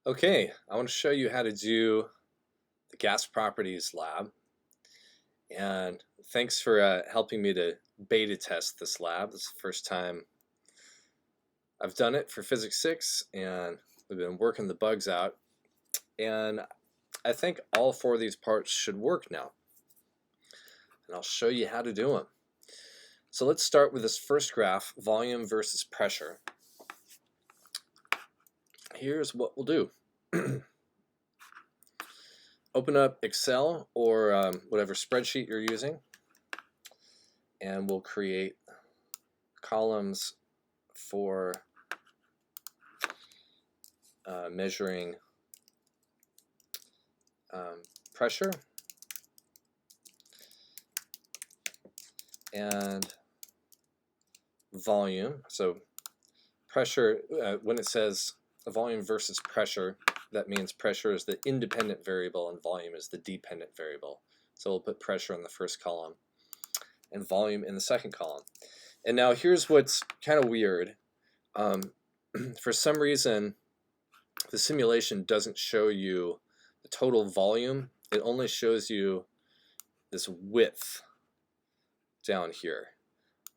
Okay, I want to show you how to do the gas properties lab. And thanks for helping me to beta test this lab. This is the first time I've done it for Physics 6, and we've been working the bugs out. And I think all four of these parts should work now. And I'll show you how to do them. So let's start with this first graph, volume versus pressure. Here's what we'll do. Open up Excel or whatever spreadsheet you're using, and we'll create columns for measuring pressure and volume. So pressure, when it says volume versus pressure, that means pressure is the independent variable and volume is the dependent variable. So we'll put pressure in the first column and volume in the second column. And now here's what's kind of weird. For some reason, the simulation doesn't show you the total volume. It only shows you this width down here.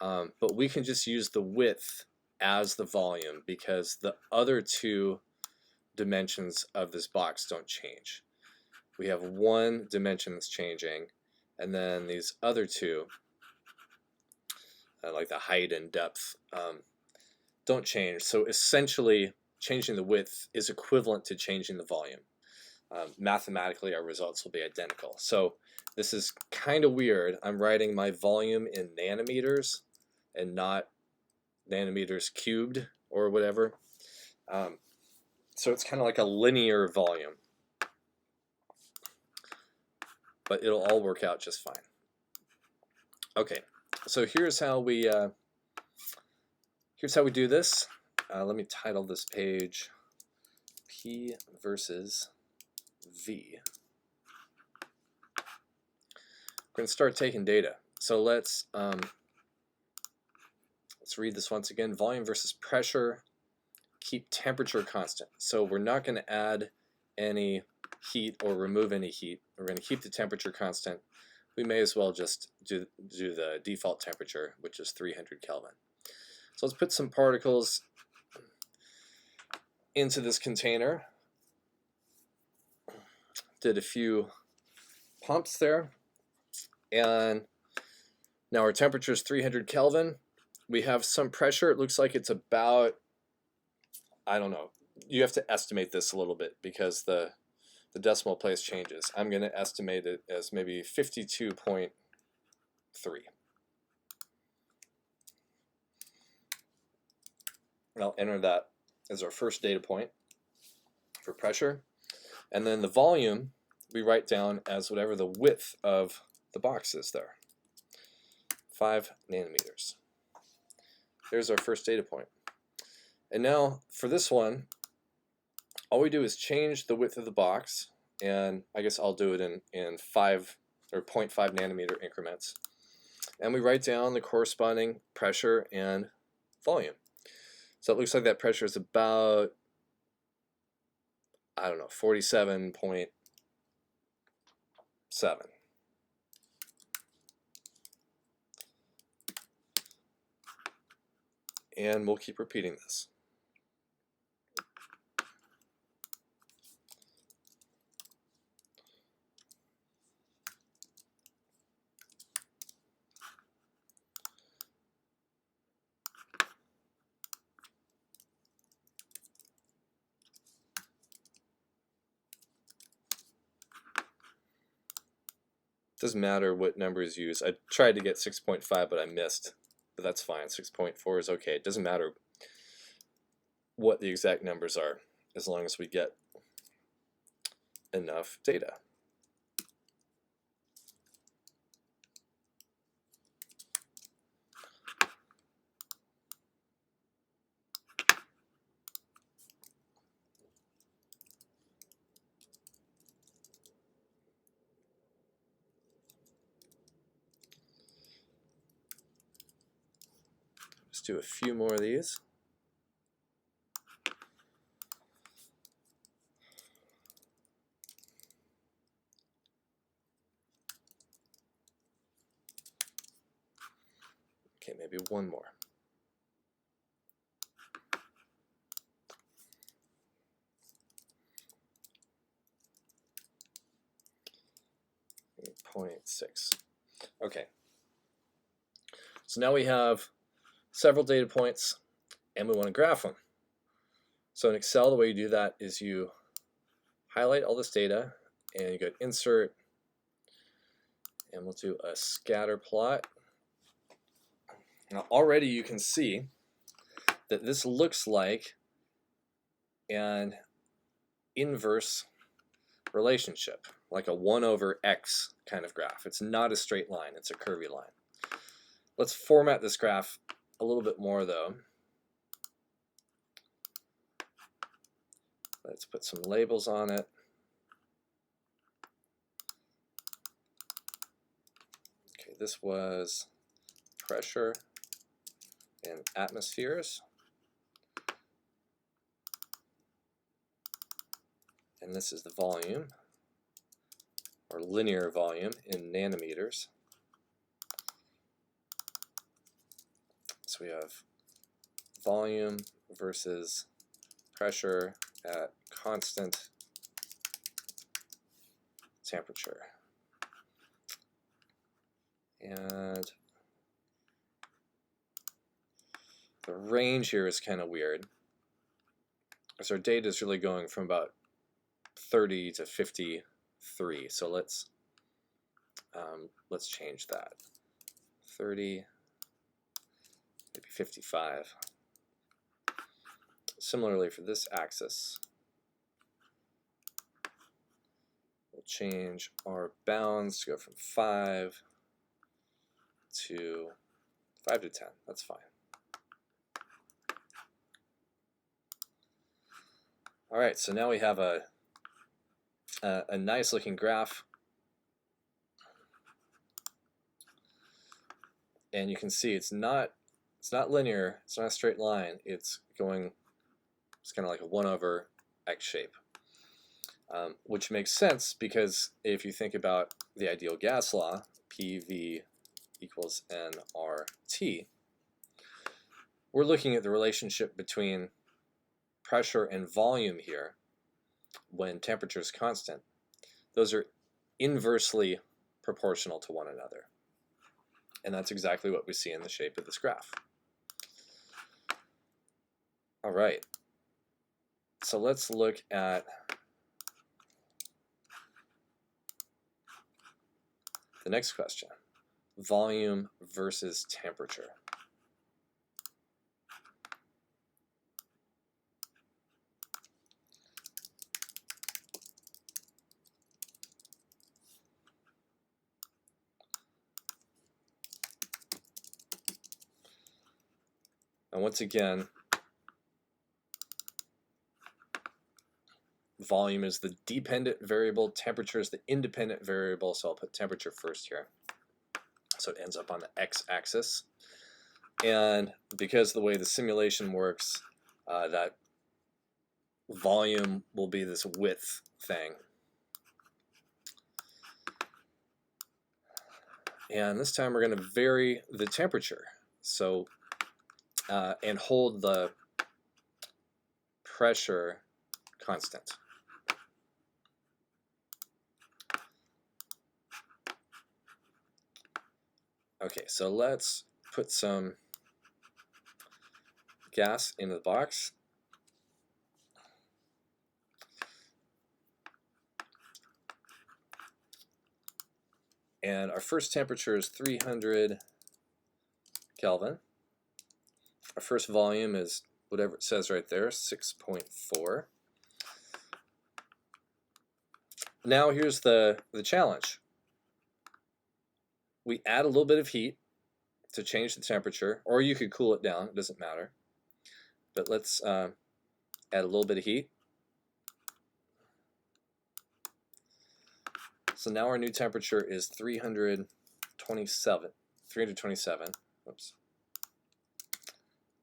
But we can just use the width as the volume because the other two dimensions of this box don't change. We have one dimension that's changing, and then these other two, like the height and depth, don't change. So essentially, changing the width is equivalent to changing the volume. Mathematically, our results will be identical. So this is kind of weird. I'm writing my volume in nanometers and not nanometers cubed or whatever. So it's kind of like a linear volume, but it'll all work out just fine. Okay, so here's how we do this. Let me title this page P versus V. We're going to start taking data. So let's read this once again. Volume versus pressure. Keep temperature constant. So we're not going to add any heat or remove any heat. We're going to keep the temperature constant. We may as well just do the default temperature, which is 300 Kelvin. So let's put some particles into this container. Did a few pumps there. And now our temperature is 300 Kelvin. We have some pressure. It looks like it's about, I don't know. You have to estimate this a little bit because the decimal place changes. I'm going to estimate it as maybe 52.3. And I'll enter that as our first data point for pressure. And then the volume we write down as whatever the width of the box is there. 5 nanometers. There's our first data point. And now for this one, all we do is change the width of the box, and I guess I'll do it in 5 or 0.5 nanometer increments. And we write down the corresponding pressure and volume. So it looks like that pressure is about, I don't know, 47.7. And we'll keep repeating this. Doesn't matter what number is used. I tried to get 6.5, but I missed. But that's fine. 6.4 is okay. It doesn't matter what the exact numbers are, as long as we get enough data. Let's do a few more of these. Okay, maybe one more. 8.6. Okay. So now we have several data points and we want to graph them. So in Excel, the way you do that is you highlight all this data and you go to Insert, and we'll do a scatter plot. Now already you can see that this looks like an inverse relationship, like a 1 over x kind of graph. It's not a straight line, it's a curvy line. Let's format this graph a little bit more though. Let's put some labels on it. Okay, this was pressure in atmospheres. And this is the volume, or linear volume in nanometers. So we have volume versus pressure at constant temperature. And the range here is kind of weird, because our data is really going from about 30 to 53. So let's change that. 30, maybe 55. Similarly for this axis, we'll change our bounds to go from 5 to 10. That's fine. All right, so now we have a nice looking graph, and you can see it's not linear, it's not a straight line, it's kind of like a 1 over x shape, which makes sense because if you think about the ideal gas law, PV equals nRT, we're looking at the relationship between pressure and volume here when temperature is constant. Those are inversely proportional to one another. And that's exactly what we see in the shape of this graph. All right. So let's look at the next question. Volume versus temperature. And once again, volume is the dependent variable, temperature is the independent variable, so I'll put temperature first here. So it ends up on the x-axis. And because of the way the simulation works, that volume will be this width thing. And this time we're going to vary the temperature. So and hold the pressure constant. Okay, so let's put some gas into the box. And our first temperature is 300 Kelvin. Our first volume is whatever it says right there, 6.4. Now here's the challenge. We add a little bit of heat to change the temperature, or you could cool it down, it doesn't matter. But let's add a little bit of heat. So now our new temperature is 327. Oops.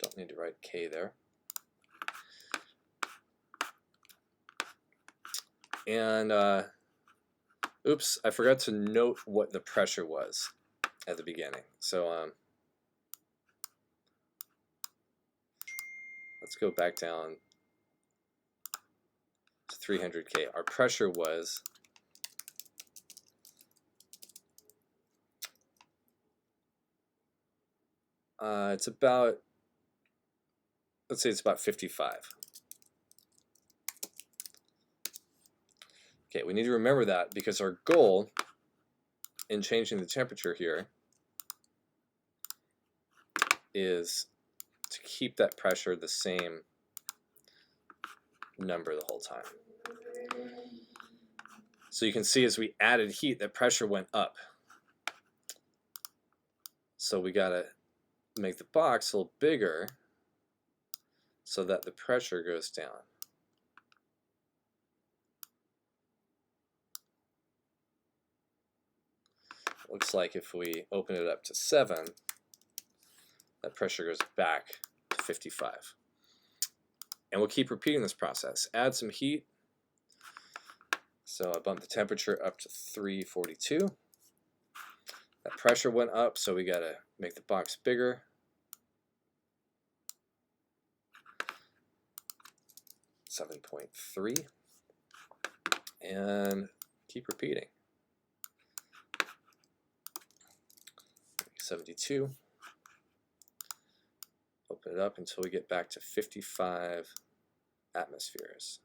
Don't need to write K there. And oops, I forgot to note what the pressure was at the beginning. So go back down to 300K. Our pressure was it's about, let's say it's about 55. Okay, we need to remember that because our goal in changing the temperature here is to keep that pressure the same number the whole time. So you can see as we added heat, that pressure went up. So we gotta make the box a little bigger so that the pressure goes down. Looks like if we open it up to 7, that pressure goes back to 55. And we'll keep repeating this process. Add some heat. So I bumped the temperature up to 342. That pressure went up, so we gotta make the box bigger. .3, and keep repeating. 72. Open it up until we get back to 55 atmospheres.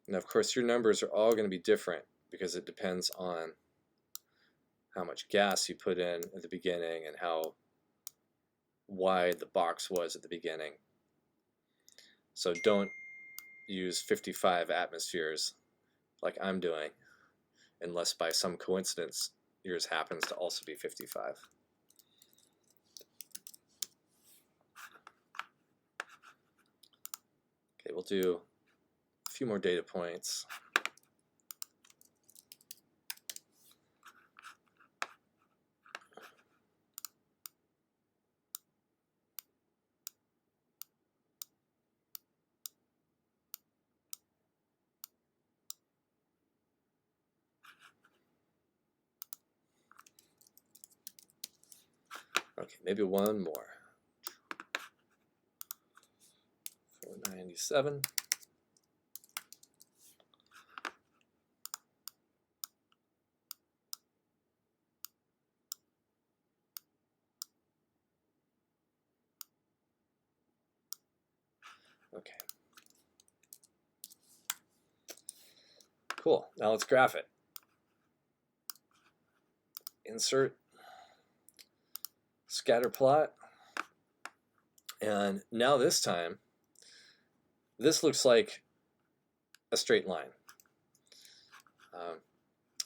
Now, of course, your numbers are all going to be different because it depends on how much gas you put in at the beginning and how wide the box was at the beginning. So don't use 55 atmospheres like I'm doing, unless by some coincidence yours happens to also be 55. Okay, we'll do a few more data points. Okay, maybe one more. 497. Okay. Cool. Now let's graph it. Insert, scatter plot, and now this time, this looks like a straight line.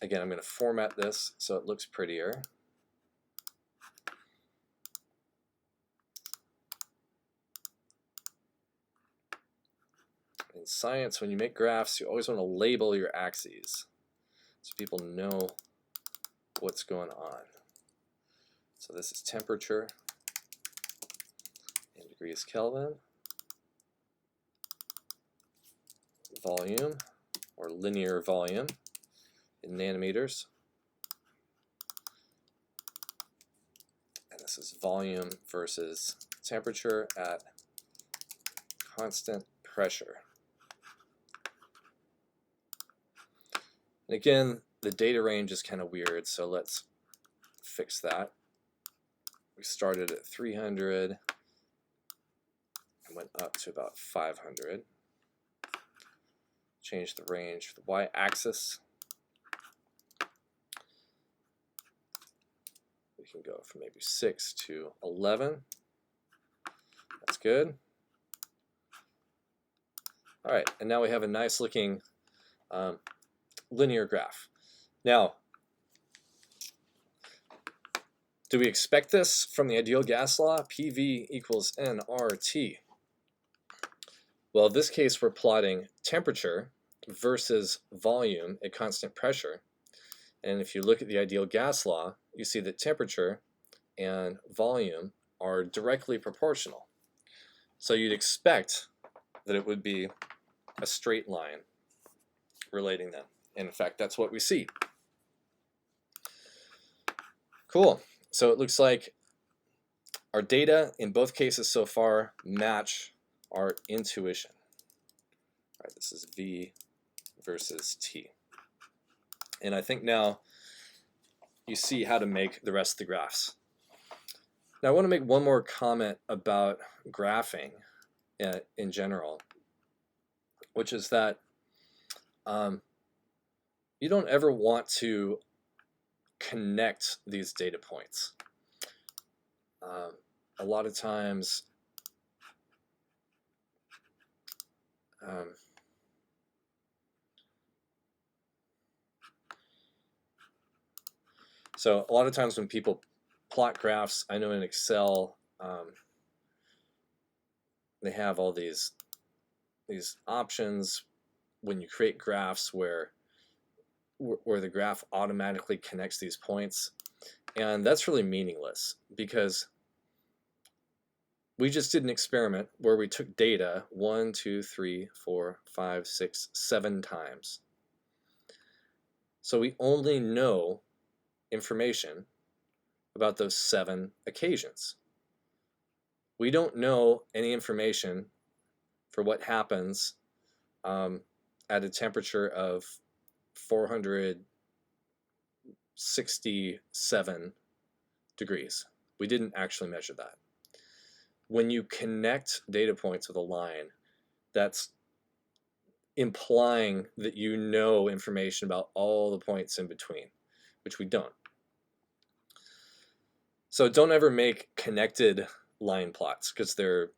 Again, I'm going to format this so it looks prettier. In science, when you make graphs, you always want to label your axes so people know what's going on. So this is temperature in degrees Kelvin, volume or linear volume in nanometers, and this is volume versus temperature at constant pressure. And again, the data range is kind of weird, so let's fix that. We started at 300 and went up to about 500. Change the range for the y-axis. We can go from maybe 6 to 11. That's good. All right, and now we have a nice looking linear graph. Now, do we expect this from the ideal gas law? PV equals nRT. Well, in this case, we're plotting temperature versus volume at constant pressure. And if you look at the ideal gas law, you see that temperature and volume are directly proportional. So you'd expect that it would be a straight line relating them. And in fact, that's what we see. Cool. So it looks like our data in both cases so far match our intuition. All right, this is V versus T. And I think now you see how to make the rest of the graphs. Now I want to make one more comment about graphing in general, which is that you don't ever want to connect these data points. A lot of times so a lot of times when people plot graphs, I know in Excel they have all these options when you create graphs where the graph automatically connects these points, and that's really meaningless because we just did an experiment where we took data 1, 2, 3, 4, 5, 6, 7 times. So we only know information about those 7 occasions. We don't know any information for what happens at a temperature of 467 degrees. We didn't actually measure that. When you connect data points with a line, that's implying that you know information about all the points in between, which we don't. So don't ever make connected line plots because they're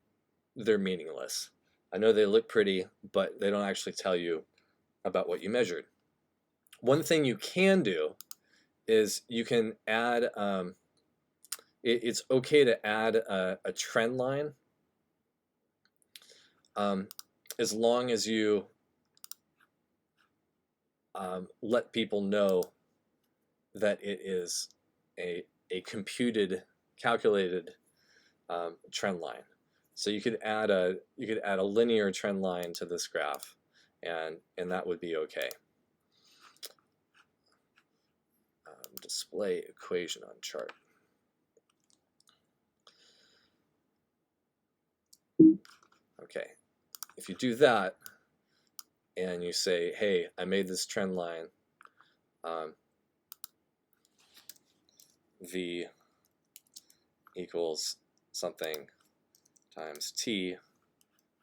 meaningless. I know they look pretty, but they don't actually tell you about what you measured. One thing you can do is you can add, it's okay to add a trend line as long as you let people know that it is a calculated trend line. So you could add a linear trend line to this graph, and that would be okay. Display equation on chart. Okay, if you do that and you say, hey, I made this trend line V equals something times T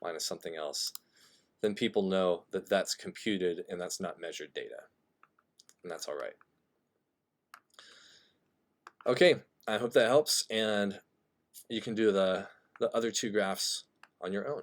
minus something else, then people know that that's computed and that's not measured data, and that's all right. Okay, I hope that helps, and you can do the other 2 graphs on your own.